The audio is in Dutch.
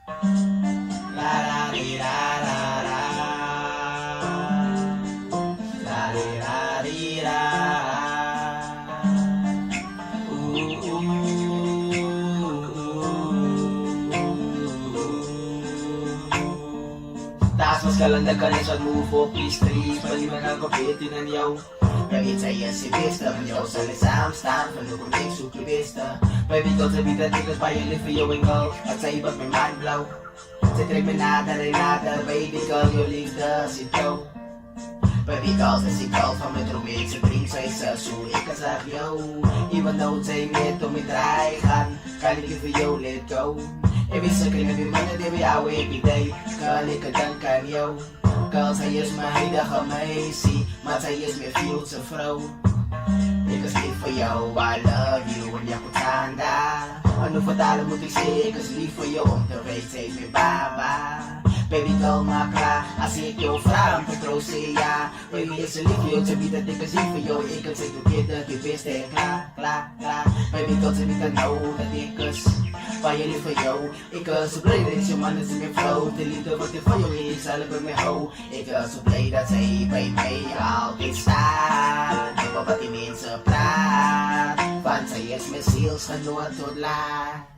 La la di la la la. La di la di la. Taas mas kalanda ka na siya move for peace trees. Paliman ang kapitin ng yaw. Pagit sa iya si Vista. Manyaw sa lisam stand. Panukuling sukli Vista. Pwede sa vida tiglas pa yung lift yung go. At sa iba't may manblaw. Sa trip may nada rin nada. Baby girl you leave the sityo. Baby girl sa sigaw. From the druid sa dream sa isa. Sulit ka sa yo. Even though say me to me try kan. Kalig if you let go. Ibig sabihin na biman na di may awe everyday. Kalik ka dyan kanyaw. Girl sayas mahida ka may si. Matsayas may future fro. Because live for you, I love you. Hindi ako tanda. Ano pa tala mo tiksi? Cause live for you, the rate take me baba. Baby girl makra, asik yo from Petrosia. Baby it's a live you, to be the dick. Cause live for you, it can say together. The best day, kla, kla, kla. Baby girl to be the know, the dick. Cause fire live for you. Ika sublay rin siya man sa may flow. Delete the body for you, isa lang may hoe. Ika sublay that say, by may out it's time. Di ba batinin sa plan? Fan sa yes, may seals, kanuan tudla.